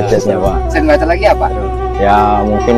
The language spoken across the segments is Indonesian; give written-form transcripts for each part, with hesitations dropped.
budgetnya Pak. Selain baca lagi apa? Ya mungkin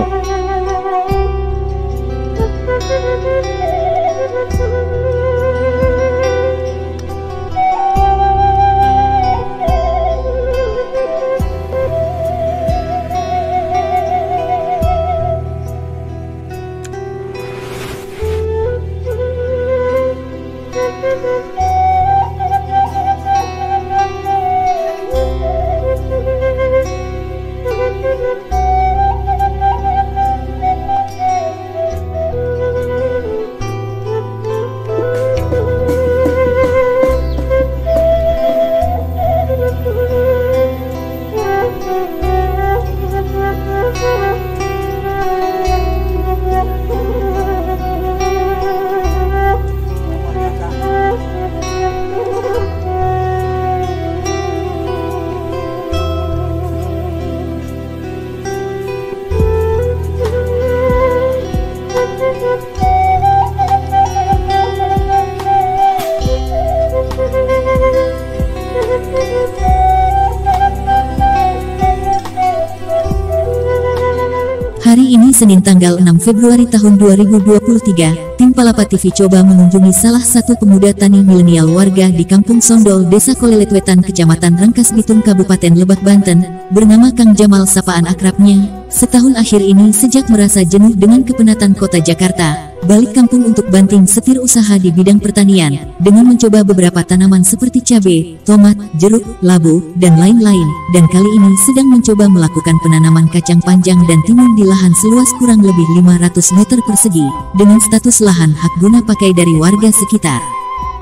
Hari ini Senin tanggal 6 Februari tahun 2023, tim Palapa TV coba mengunjungi salah satu pemuda tani milenial warga di Kampung Sondol, Desa Kolelet Wetan, Kecamatan Rangkas Bitung, Kabupaten Lebak, Banten, bernama Kang Jamal sapaan akrabnya. Setahun akhir ini sejak merasa jenuh dengan kepenatan kota Jakarta, balik kampung untuk banting setir usaha di bidang pertanian, dengan mencoba beberapa tanaman seperti cabai, tomat, jeruk, labu, dan lain-lain, dan kali ini sedang mencoba melakukan penanaman kacang panjang dan timun di lahan seluas kurang lebih 500 meter persegi, dengan status lahan hak guna pakai dari warga sekitar.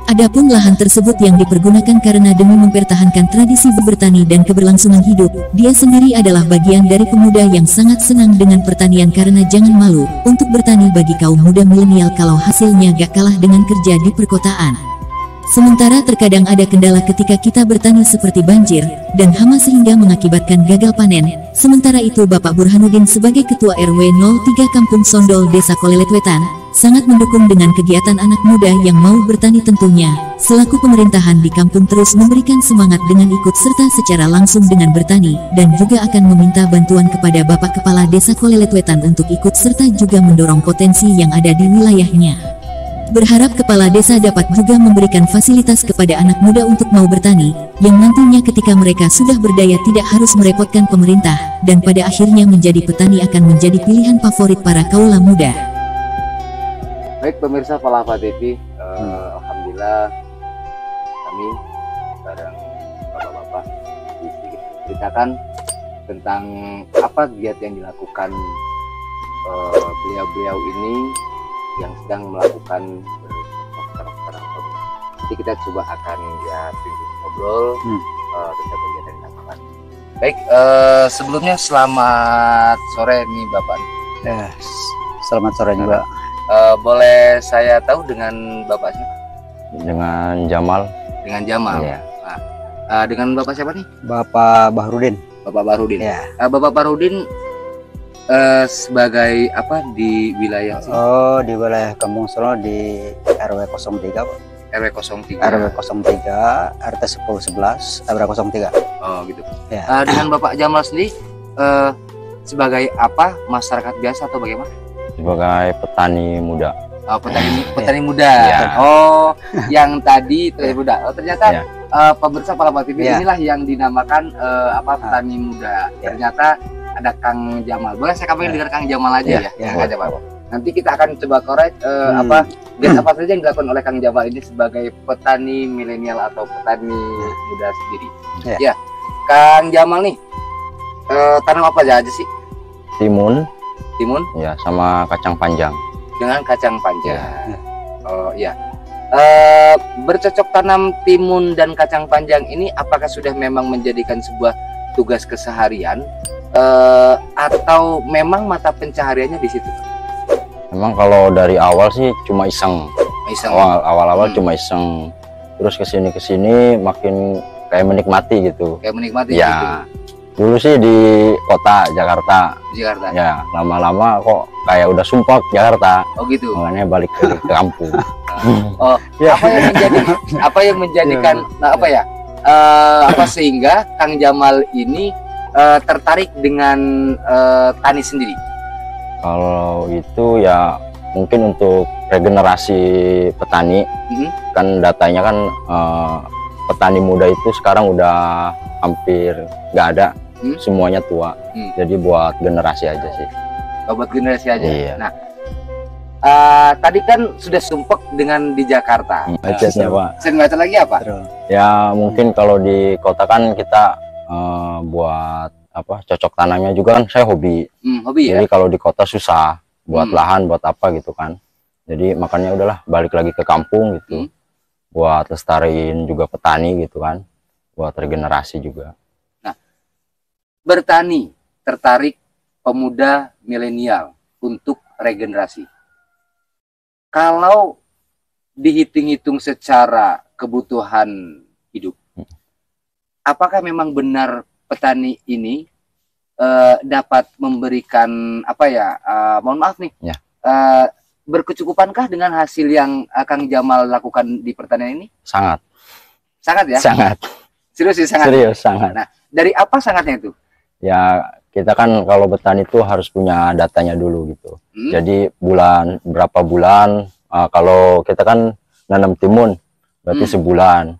Adapun lahan tersebut yang dipergunakan karena demi mempertahankan tradisi bertani dan keberlangsungan hidup, dia sendiri adalah bagian dari pemuda yang sangat senang dengan pertanian karena jangan malu untuk bertani bagi kaum muda milenial kalau hasilnya gak kalah dengan kerja di perkotaan. Sementara terkadang ada kendala ketika kita bertani seperti banjir dan hama sehingga mengakibatkan gagal panen. Sementara itu Bapak Burhanuddin sebagai Ketua RW 03 Kampung Sondol, Desa Kolelet Wetan, sangat mendukung dengan kegiatan anak muda yang mau bertani tentunya. Selaku pemerintahan di kampung terus memberikan semangat dengan ikut serta secara langsung dengan bertani, dan juga akan meminta bantuan kepada Bapak Kepala Desa Kolelet Wetan untuk ikut serta juga mendorong potensi yang ada di wilayahnya. Berharap Kepala Desa dapat juga memberikan fasilitas kepada anak muda untuk mau bertani, yang nantinya ketika mereka sudah berdaya tidak harus merepotkan pemerintah, dan pada akhirnya menjadi petani akan menjadi pilihan favorit para kaula muda. Baik pemirsa Palapa TV, alhamdulillah kami bareng bapak-bapak ceritakan tentang apa giat yang dilakukan beliau-beliau ini yang sedang melakukan bercocok tanam. Nanti kita coba akan ngobrol tentang kegiatan yang dilakukan. Baik, sebelumnya selamat sore nih Bapak. Selamat sore juga. Boleh saya tahu dengan Bapak siapa? dengan Jamal. Dengan Jamal. Iya. Nah, dengan Bapak siapa nih? Bapak Bahrudin. Bapak Bahrudin. Ya. Bapak Bahrudin sebagai apa di wilayah sini? Oh, di wilayah Kampung Sondol di RW 03, Pak. RW 03. RW 03, RT 1011, RW 03. Oh, gitu. Ya. Dengan Bapak Jamal sendiri sebagai apa? Masyarakat biasa atau bagaimana? Sebagai petani muda. Oh, petani muda. Ya. Oh, yang tadi petani muda. Oh, ternyata Ya. pemirsa Palapa TV Ya. inilah yang dinamakan petani muda. Ya. Ternyata ada Kang Jamal. Boleh saya kabarin dengan Kang Jamal aja ya? Ya. Kang Jamal. Nanti kita akan coba korek apa saja yang dilakukan oleh Kang Jamal ini sebagai petani milenial atau petani muda sendiri. Ya. Ya. Kang Jamal nih tanam apa aja sih? Timun, Ya, sama kacang panjang. dengan kacang panjang. Oh ya. Bercocok tanam timun dan kacang panjang ini apakah sudah memang menjadikan sebuah tugas keseharian atau memang mata pencahariannya di situ? Memang kalau dari awal sih cuma iseng. Awal-awal Hmm. cuma iseng. Terus kesini makin kayak menikmati gitu. Kayak menikmati Ya. gitu. Dulu sih di kota Jakarta. Jakarta. Ya, lama-lama kok kayak udah sumpah Jakarta. Oh gitu. Makanya balik ke kampung. Oh, Ya. apa yang menjadikan apa sehingga Kang Jamal ini tertarik dengan tani sendiri? Kalau itu ya mungkin untuk regenerasi petani, kan datanya kan petani muda itu sekarang udah hampir nggak ada, semuanya tua. Jadi buat generasi aja sih. Oh, buat generasi aja. Iya. Nah, tadi kan sudah sumpek dengan di Jakarta. Budgetnya Pak. Macet lagi apa? Ya mungkin kalau di kota kan kita buat apa, cocok tanamnya juga kan saya hobi. Hobi ya. Jadi kalau di kota susah buat lahan, buat apa gitu kan. Jadi makanya udahlah balik lagi ke kampung gitu. Buat lestariin juga petani gitu kan. Buat regenerasi juga. Nah, bertani tertarik pemuda milenial untuk regenerasi. Kalau dihitung-hitung secara kebutuhan hidup, apakah memang benar petani ini dapat memberikan apa ya? Mohon maaf nih, ya. Berkecukupankah dengan hasil yang Kang Jamal lakukan di pertanian ini? Sangat. Sangat ya? Sangat. Serius sih sangat. Serius sangat. Nah, dari apa sangatnya itu? Ya kita kan kalau bertani itu harus punya datanya dulu gitu. Jadi berapa bulan, kalau kita kan nanam timun berarti sebulan.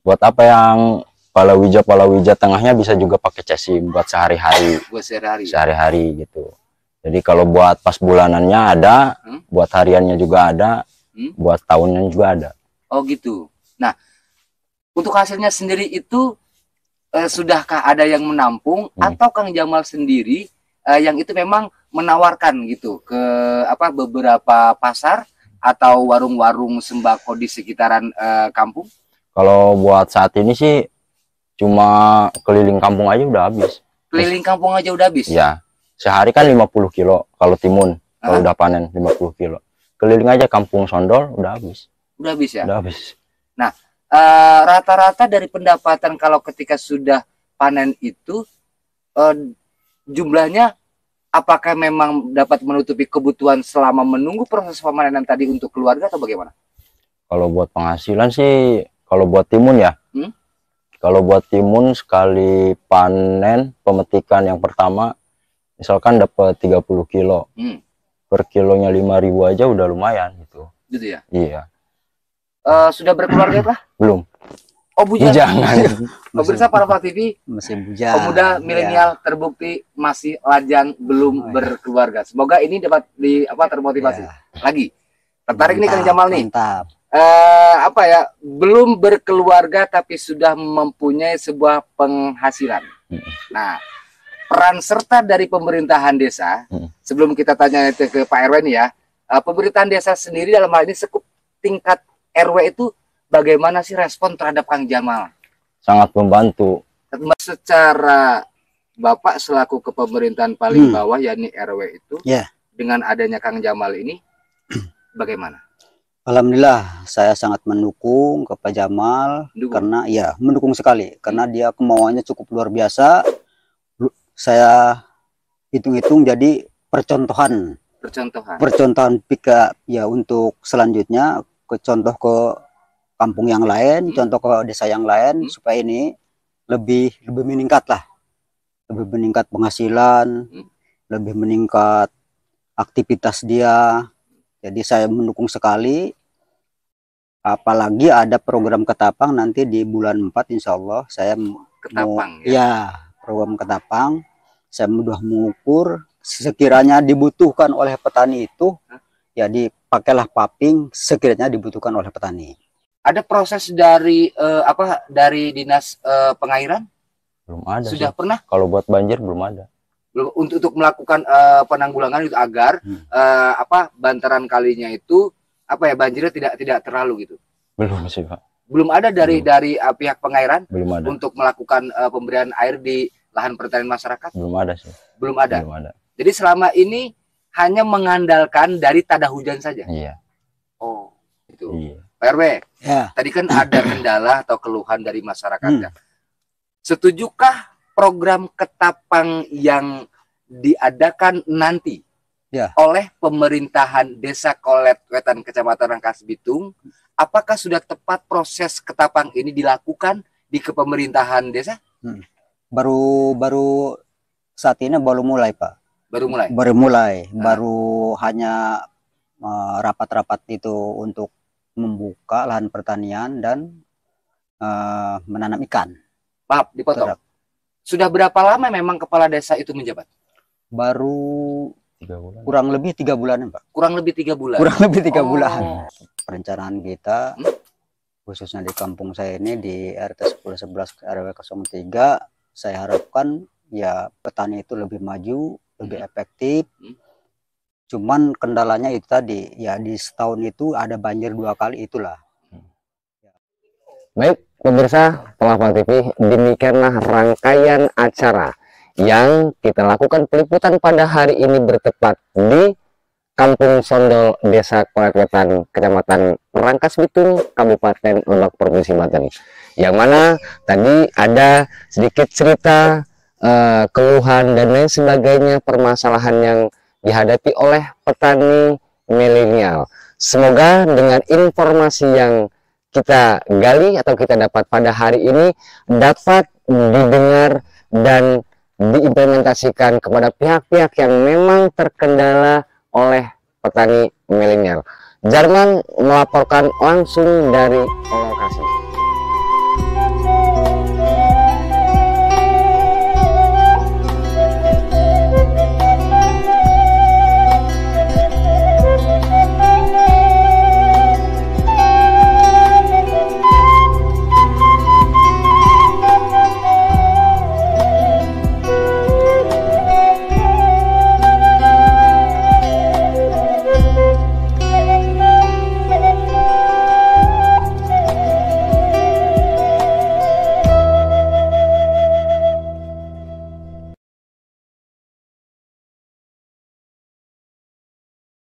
Buat apa yang palawija tengahnya bisa juga pakai cesim buat sehari-hari. Buat sehari-hari. Sehari-hari gitu. Jadi kalau buat pas bulanannya ada, buat hariannya juga ada, buat tahunnya juga ada. Oh gitu. Nah, untuk hasilnya sendiri itu sudahkah ada yang menampung atau Kang Jamal sendiri yang itu memang menawarkan gitu ke beberapa pasar atau warung-warung sembako di sekitaran kampung? Kalau buat saat ini sih cuma keliling kampung aja udah habis. Keliling kampung aja udah habis? Ya, sehari kan 50 kilo kalau timun, kalau udah panen 50 kilo. Keliling aja kampung Sondol udah habis. Udah habis ya? Udah habis. Nah, rata-rata dari pendapatan kalau ketika sudah panen itu jumlahnya apakah memang dapat menutupi kebutuhan selama menunggu proses pemanenan tadi untuk keluarga atau bagaimana? Kalau buat penghasilan sih, kalau buat timun ya, kalau buat timun sekali panen pemetikan yang pertama misalkan dapat 30 kilo, per kilonya 5.000 aja udah lumayan gitu. Gitu ya? Iya. Sudah berkeluarga kah? Belum. Oh, bujang. Pemirsa Parapat TV, masih bujang. pemuda milenial terbukti masih lajang, belum berkeluarga. Semoga ini dapat termotivasi lagi. Tertarik nih Kang Jamal nih. Mantap. Belum berkeluarga tapi sudah mempunyai sebuah penghasilan. Nah, peran serta dari pemerintahan desa, sebelum kita tanya itu ke Pak RW nih ya, pemerintahan desa sendiri dalam hal ini sekup tingkat RW itu bagaimana sih respon terhadap Kang Jamal? Sangat membantu. Secara Bapak selaku kepemerintahan paling bawah yakni RW itu, dengan adanya Kang Jamal ini, bagaimana? Alhamdulillah saya sangat mendukung ke Pak Jamal karena mendukung sekali karena dia kemauannya cukup luar biasa. Saya hitung-hitung jadi percontohan untuk selanjutnya contoh ke kampung yang lain, contoh ke desa yang lain supaya ini lebih meningkat lah, lebih meningkat penghasilan, lebih meningkat aktivitas dia. Jadi saya mendukung sekali, apalagi ada program Ketapang nanti di bulan 4 insya Allah saya program Ketapang. Saya mudah mengukur sekiranya dibutuhkan oleh petani itu, ya dipakailah paping sekiranya dibutuhkan oleh petani. Ada proses dari dari dinas pengairan? Belum ada. Sudah sih. Pernah? Kalau buat banjir belum ada. Untuk melakukan penanggulangan itu agar bantaran kalinya itu banjirnya tidak terlalu gitu. Belum sih Pak. Belum ada dari pihak pengairan belum ada untuk melakukan pemberian air di lahan pertanian masyarakat. Belum ada sih. Belum ada. Belum ada. Jadi selama ini hanya mengandalkan dari tada hujan saja. Iya. Oh, itu. Iya. Pak RW, tadi kan ada kendala atau keluhan dari masyarakat. Setujukah program Ketapang yang diadakan nanti oleh pemerintahan Desa Kolet Wetan Kecamatan Rangkas Bitung, apakah sudah tepat proses Ketapang ini dilakukan di kepemerintahan desa? Baru saat ini baru mulai, Pak. Baru mulai. Baru hanya rapat-rapat itu untuk membuka lahan pertanian dan menanam ikan. Maaf, dipotong. Sudah berapa lama memang kepala desa itu menjabat? Baru 3 bulan. kurang lebih 3 bulan, Pak. Kurang lebih 3 bulan. Kurang lebih 3 Oh. bulan. Perencanaan kita khususnya di kampung saya ini di RT 1011 RW 03, saya harapkan ya petani itu lebih maju, lebih efektif. Cuman kendalanya itu tadi, ya di setahun itu ada banjir 2 kali itulah. Baik, pemirsa Pelapor TV, demikianlah rangkaian acara yang kita lakukan peliputan pada hari ini bertepat di Kampung Sondol, Desa Koletwetan, Kecamatan Rangkas Bitung, Kabupaten Lebak, Provinsi Banten. Yang mana tadi ada sedikit cerita, keluhan dan lain sebagainya, permasalahan yang dihadapi oleh petani milenial. Semoga dengan informasi yang kita gali atau kita dapat pada hari ini dapat didengar dan diimplementasikan kepada pihak-pihak yang memang terkendala oleh petani milenial. Jarman melaporkan langsung dari lokasi.